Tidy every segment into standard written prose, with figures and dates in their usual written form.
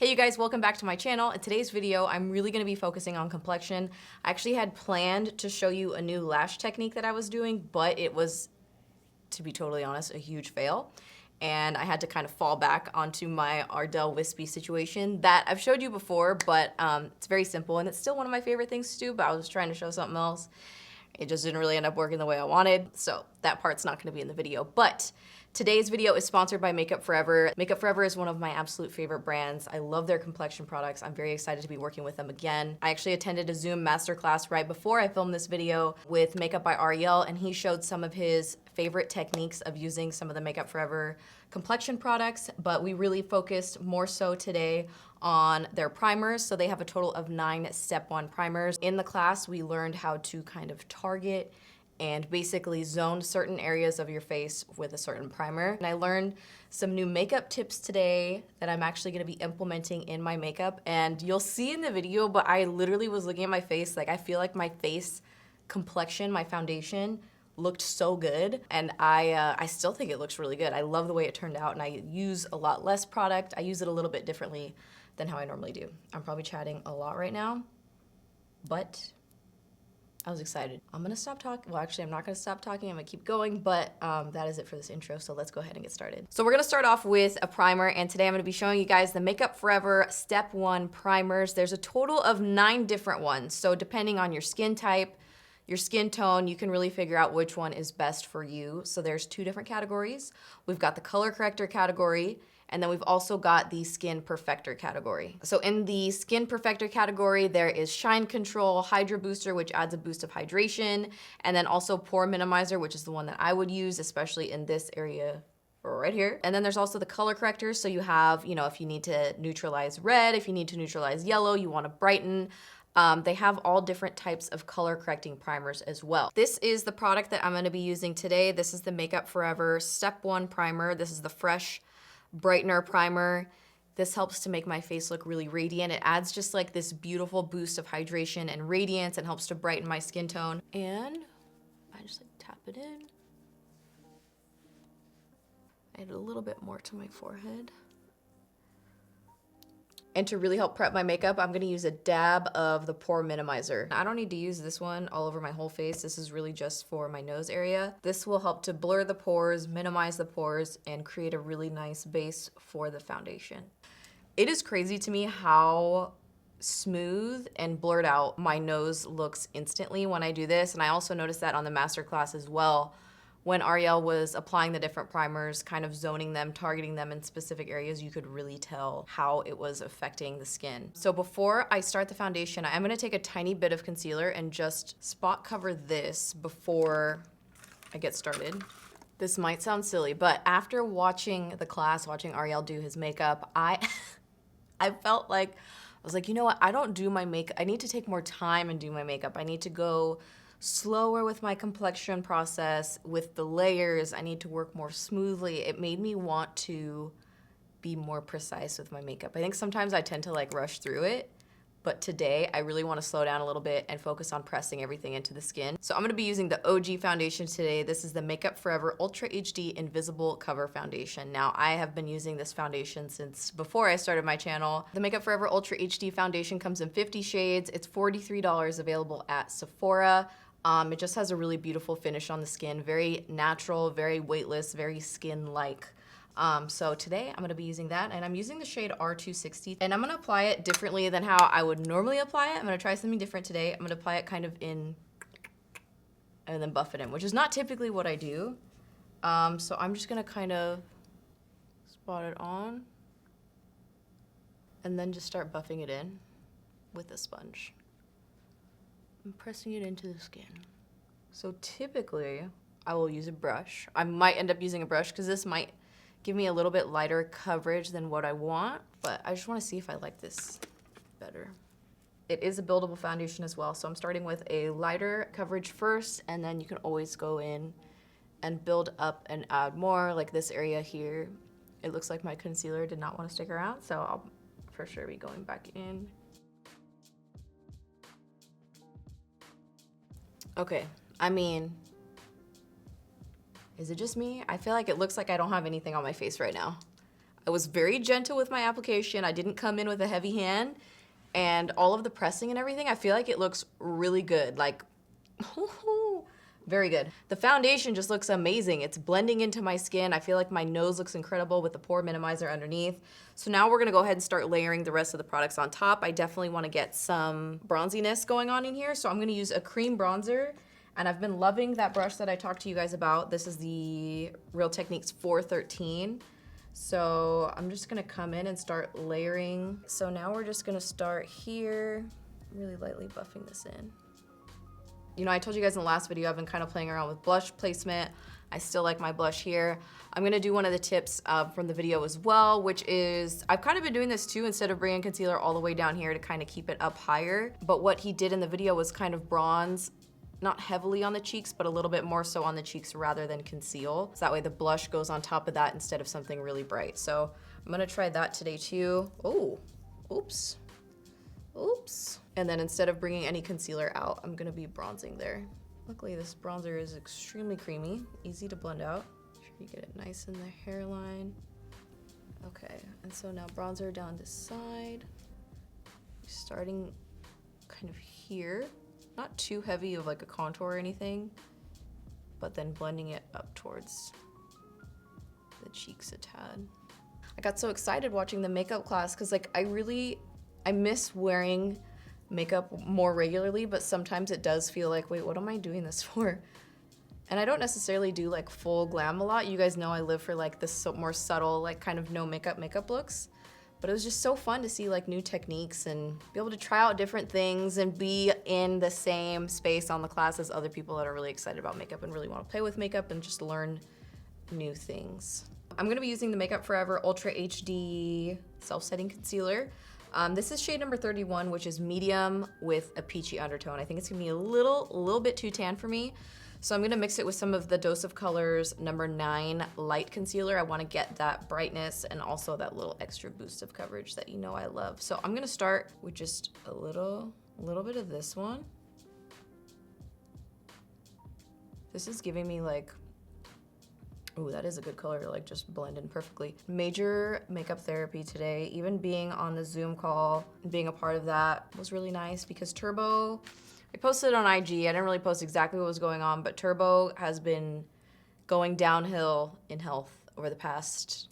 Hey you guys, welcome back to my channel. In today's video, I'm really gonna be focusing on complexion. I actually had planned to show you a new lash technique that I was doing, but it was, to be totally honest, a huge fail. And I had to kind of fall back onto my Ardell Wispie situation that I've showed you before, but it's very simple and it's still one of my favorite things to do, but I was trying to show something else. It just didn't really end up working the way I wanted, so that part's not gonna be in the video. But today's video is sponsored by Makeup Forever. Makeup Forever is one of my absolute favorite brands. I love their complexion products. I'm very excited to be working with them again. I actually attended a Zoom masterclass right before I filmed this video with Makeup by Ariel, and he showed some of his favorite techniques of using some of the Makeup Forever complexion products, but we really focused more so today on their primers. So they have a total of 9 step 1 primers. In the class, we learned how to kind of target and basically zone certain areas of your face with a certain primer. And I learned some new makeup tips today that I'm actually gonna be implementing in my makeup. And you'll see in the video, but I literally was looking at my face, like I feel like my face complexion, my foundation, looked so good, and I still think it looks really good. I love the way it turned out, and I use a lot less product. I use it a little bit differently than how I normally do. I'm probably chatting a lot right now, but I was excited. I'm gonna stop talking. Well, actually, I'm not gonna stop talking. I'm gonna keep going, but that is it for this intro, so let's go ahead and get started. So we're gonna start off with a primer, and today I'm gonna be showing you guys the Makeup Forever Step 1 primers. There's a total of 9 different ones, so depending on your skin type, your skin tone, you can really figure out which one is best for you. So there's 2 different categories. We've got the color corrector category, and then we've also got the skin perfector category. So in the skin perfector category, there is shine control, hydra booster, which adds a boost of hydration, and then also pore minimizer, which is the one that I would use, especially in this area right here. And then there's also the color correctors. So you have, if you need to neutralize red, if you need to neutralize yellow, you want to brighten. They have all different types of color correcting primers as well. This is the product that I'm gonna be using today. This is the Makeup Forever Step 1 primer. This is the Fresh Brightener primer. This helps to make my face look really radiant. It adds just like this beautiful boost of hydration and radiance and helps to brighten my skin tone. And I just like tap it in. I add a little bit more to my forehead. And to really help prep my makeup, I'm gonna use a dab of the Pore Minimizer. I don't need to use this one all over my whole face. This is really just for my nose area. This will help to blur the pores, minimize the pores, and create a really nice base for the foundation. It is crazy to me how smooth and blurred out my nose looks instantly when I do this. And I also noticed that on the masterclass as well, when Ariel was applying the different primers, kind of zoning them, targeting them in specific areas, you could really tell how it was affecting the skin. So before I start the foundation, I'm gonna take a tiny bit of concealer and just spot cover this before I get started. This might sound silly, but after watching the class, watching Ariel do his makeup, I felt like, I was like, you know what, I don't do my makeup, I need to take more time and do my makeup. I need to go slower with my complexion process, with the layers. I need to work more smoothly. It made me want to be more precise with my makeup. I think sometimes I tend to like rush through it, but today I really want to slow down a little bit and focus on pressing everything into the skin. So I'm gonna be using the OG foundation today. This is the Makeup Forever Ultra HD Invisible Cover Foundation. Now, I have been using this foundation since before I started my channel. The Makeup Forever Ultra HD foundation comes in 50 shades. It's $43 available at Sephora. It just has a really beautiful finish on the skin, very natural, very weightless, very skin-like. So today I'm gonna be using that, and I'm using the shade R260, and I'm gonna apply it differently than how I would normally apply it. I'm gonna try something different today. I'm gonna apply it kind of in, and then buff it in, which is not typically what I do. So I'm just gonna kind of spot it on, and then just start buffing it in with a sponge. I'm pressing it into the skin. So typically, I will use a brush. I might end up using a brush because this might give me a little bit lighter coverage than what I want, but I just want to see if I like this better. It is a buildable foundation as well, so I'm starting with a lighter coverage first, and then you can always go in and build up and add more, like this area here. It looks like my concealer did not want to stick around, so I'll for sure be going back in. Okay, I mean, is it just me? I feel like it looks like I don't have anything on my face right now. I was very gentle with my application. I didn't come in with a heavy hand. And all of the pressing and everything, I feel like it looks really good. Like, very good. The foundation just looks amazing. It's blending into my skin. I feel like my nose looks incredible with the pore minimizer underneath. So now we're gonna go ahead and start layering the rest of the products on top. I definitely wanna get some bronziness going on in here. So I'm gonna use a cream bronzer. And I've been loving that brush that I talked to you guys about. This is the Real Techniques 413. So I'm just gonna come in and start layering. So now we're just gonna start here, really lightly buffing this in. You know, I told you guys in the last video, I've been kind of playing around with blush placement. I still like my blush here. I'm gonna do one of the tips from the video as well, which is, I've kind of been doing this too, instead of bringing concealer all the way down here to kind of keep it up higher. But what he did in the video was kind of bronze, not heavily on the cheeks, but a little bit more so on the cheeks rather than conceal. So that way the blush goes on top of that instead of something really bright. So I'm gonna try that today too. Oh, oops, oops. And then instead of bringing any concealer out, I'm gonna be bronzing there. Luckily this bronzer is extremely creamy, easy to blend out. Make sure you get it nice in the hairline. Okay, and so now bronzer down this side. Starting kind of here. Not too heavy of like a contour or anything, but then blending it up towards the cheeks a tad. I got so excited watching the makeup class because like I miss wearing makeup more regularly, but sometimes it does feel like, wait, what am I doing this for? And I don't necessarily do like full glam a lot. You guys know I live for like this more subtle, like kind of no makeup looks. But it was just so fun to see like new techniques and be able to try out different things and be in the same space on the class as other people that are really excited about makeup and really want to play with makeup and just learn new things. I'm gonna be using the Makeup Forever Ultra HD Self-Setting Concealer. This is shade number 31, which is medium with a peachy undertone. I think it's gonna be a little bit too tan for me. So I'm gonna mix it with some of the Dose of Colors number 9 light concealer. I wanna get that brightness and also that little extra boost of coverage that you know I love. So I'm gonna start with just a little bit of this one. This is giving me like, ooh, that is a good color to like just blend in perfectly. Major makeup therapy today. Even being on the Zoom call, being a part of that was really nice because Turbo, I posted it on IG. I didn't really post exactly what was going on, but Turbo has been going downhill in health over the past,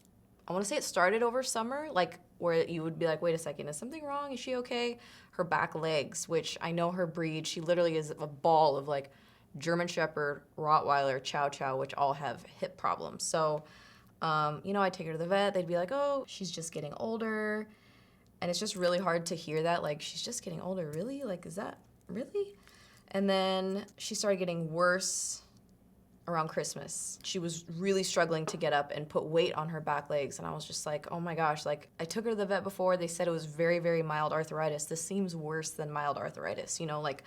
I wanna say it started over summer, like where you would be like, wait a second, is something wrong? Is she okay? Her back legs, which I know her breed, she literally is a ball of like German Shepherd, Rottweiler, Chow Chow, which all have hip problems. So, you know, I take her to the vet, they'd be like, oh, she's just getting older. And it's just really hard to hear that, like, she's just getting older, really? Like, is that really? And then she started getting worse around Christmas. She was really struggling to get up and put weight on her back legs. And I was just like, oh my gosh, like I took her to the vet before. They said it was very, very mild arthritis. This seems worse than mild arthritis, you know, like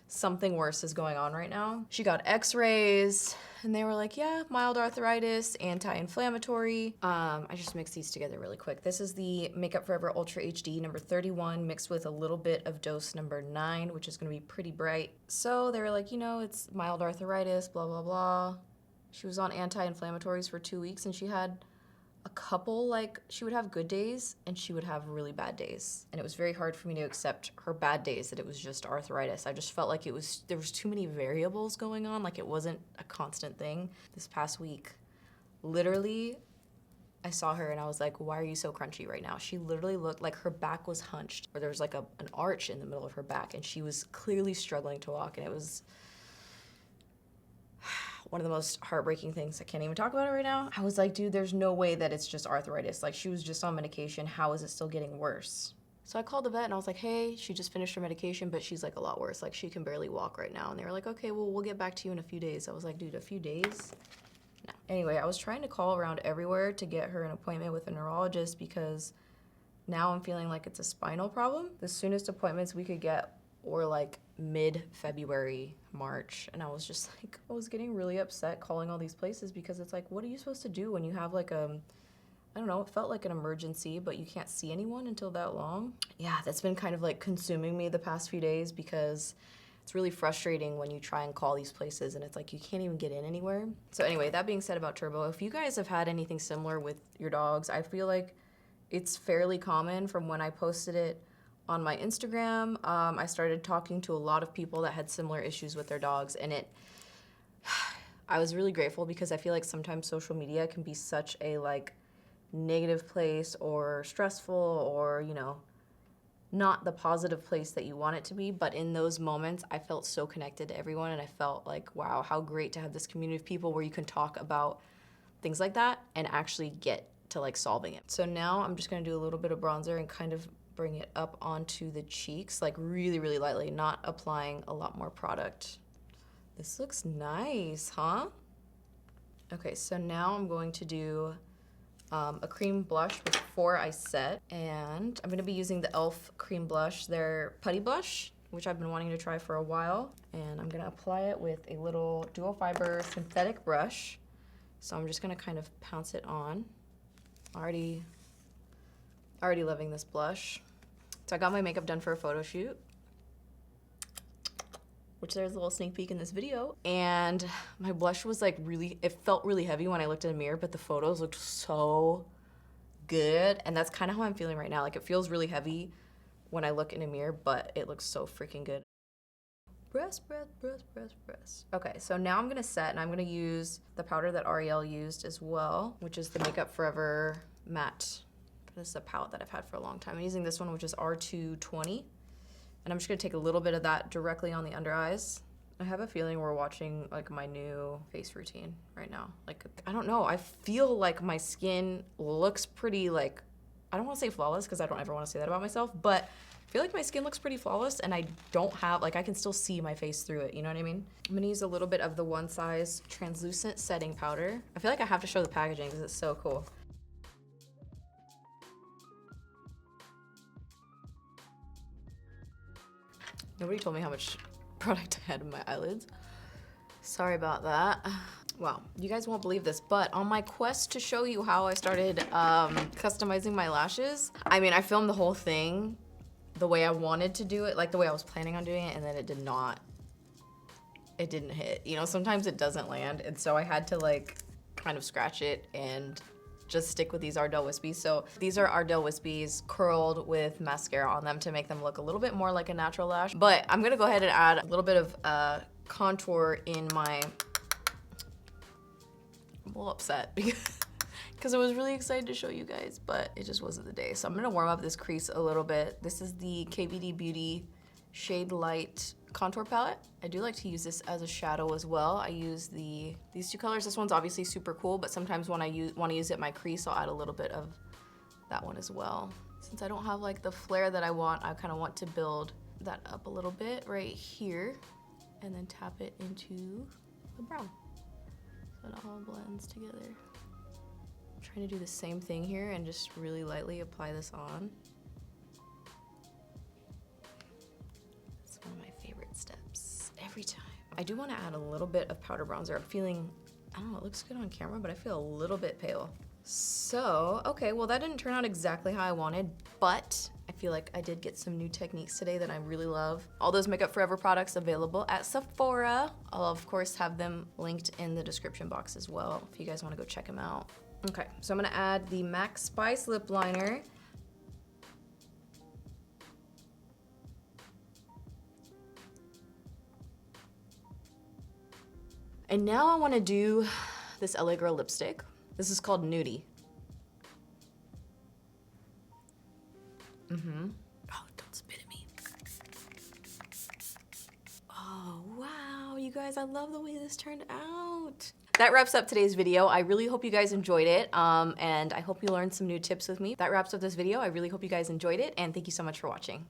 something worse is going on right now. She got x-rays and they were like, yeah, mild arthritis, anti-inflammatory. I just mixed these together really quick. This is the Makeup Forever Ultra HD number 31 mixed with a little bit of Dose number 9, which is gonna be pretty bright. So they were like, you know, it's mild arthritis, blah, blah, blah. She was on anti-inflammatories for 2 weeks and she had a couple, like, she would have good days and she would have really bad days. And it was very hard for me to accept her bad days, that it was just arthritis. I just felt like there was too many variables going on, like it wasn't a constant thing. This past week, literally, I saw her and I was like, why are you so crunchy right now? She literally looked like her back was hunched, or there was like an arch in the middle of her back, and she was clearly struggling to walk, and it was one of the most heartbreaking things. I can't even talk about it right now. I was like, dude, there's no way that it's just arthritis. Like, she was just on medication. How is it still getting worse? So I called the vet and I was like, hey, she just finished her medication, but she's like a lot worse. Like, she can barely walk right now. And they were like, okay, well, we'll get back to you in a few days. I was like, dude, a few days? No. Anyway, I was trying to call around everywhere to get her an appointment with a neurologist because now I'm feeling like it's a spinal problem. The soonest appointments we could get were like mid-February, March, and I was just like, I was getting really upset calling all these places because it's like, what are you supposed to do when you have like I don't know, it felt like an emergency, but you can't see anyone until that long. Yeah, that's been kind of like consuming me the past few days because It's really frustrating when you try and call these places and it's like you can't even get in anywhere. So anyway, that being said about Turbo, if you guys have had anything similar with your dogs, I feel like it's fairly common. From when I posted it on my Instagram, I started talking to a lot of people that had similar issues with their dogs, and I was really grateful because I feel like sometimes social media can be such a like negative place or stressful or, you know, not the positive place that you want it to be. But in those moments, I felt so connected to everyone, and I felt like, wow, how great to have this community of people where you can talk about things like that and actually get to like solving it. So now I'm just gonna do a little bit of bronzer and kind of bring it up onto the cheeks, like really, really lightly, not applying a lot more product. This looks nice, huh? Okay, so now I'm going to do a cream blush before I set, and I'm gonna be using the e.l.f. cream blush, their putty blush, which I've been wanting to try for a while, and I'm gonna apply it with a little dual fiber synthetic brush. So I'm just gonna kind of pounce it on. Already loving this blush. So I got my makeup done for a photo shoot, which there's a little sneak peek in this video. And my blush was like really, it felt really heavy when I looked in the mirror, but the photos looked so good. And that's kind of how I'm feeling right now. Like it feels really heavy when I look in a mirror, but it looks so freaking good. Breast. Okay, so now I'm gonna set, and I'm gonna use the powder that Ariel used as well, which is the Makeup Forever matte. This is a palette that I've had for a long time. I'm using this one, which is R220. And I'm just gonna take a little bit of that directly on the under eyes. I have a feeling we're watching like my new face routine right now. Like, I don't know, I feel like my skin looks pretty like, I don't wanna say flawless because I don't ever wanna say that about myself, but I feel like my skin looks pretty flawless, and I don't have, like, I can still see my face through it, you know what I mean? I'm gonna use a little bit of the One Size translucent setting powder. I feel like I have to show the packaging because it's so cool. Nobody told me how much product I had in my eyelids. Sorry about that. Wow, you guys won't believe this, but on my quest to show you how I started customizing my lashes, I mean, I filmed the whole thing the way I wanted to do it, like the way I was planning on doing it, and then it didn't hit. You know, sometimes it doesn't land, and so I had to like kind of scratch it and just stick with these Ardell Wispies. So these are Ardell Wispies curled with mascara on them to make them look a little bit more like a natural lash. But I'm gonna go ahead and add a little bit of contour in my, I'm a little upset because I was really excited to show you guys, but it just wasn't the day. So I'm gonna warm up this crease a little bit. This is the KVD Beauty Shade Light contour palette. I do like to use this as a shadow as well. I use these two colors. This one's obviously super cool, but sometimes when I want to use it in my crease, I'll add a little bit of that one as well. Since I don't have like the flare that I want, I kind of want to build that up a little bit right here and then tap it into the brown so it all blends together. I'm trying to do the same thing here and just really lightly apply this on. One of my favorite steps every time. I do want to add a little bit of powder bronzer. I'm feeling, I don't know, it looks good on camera, but I feel a little bit pale. So, okay, well that didn't turn out exactly how I wanted, but I feel like I did get some new techniques today that I really love. All those Makeup Forever products available at Sephora. I'll of course have them linked in the description box as well if you guys want to go check them out. Okay, so I'm gonna add the MAC Spice lip liner. And now I wanna do this LA Girl lipstick. This is called Nudie. Oh, don't spit at me. Oh, wow, you guys, I love the way this turned out. That wraps up today's video. I really hope you guys enjoyed it, and I hope you learned some new tips with me. That wraps up this video. I really hope you guys enjoyed it, and thank you so much for watching.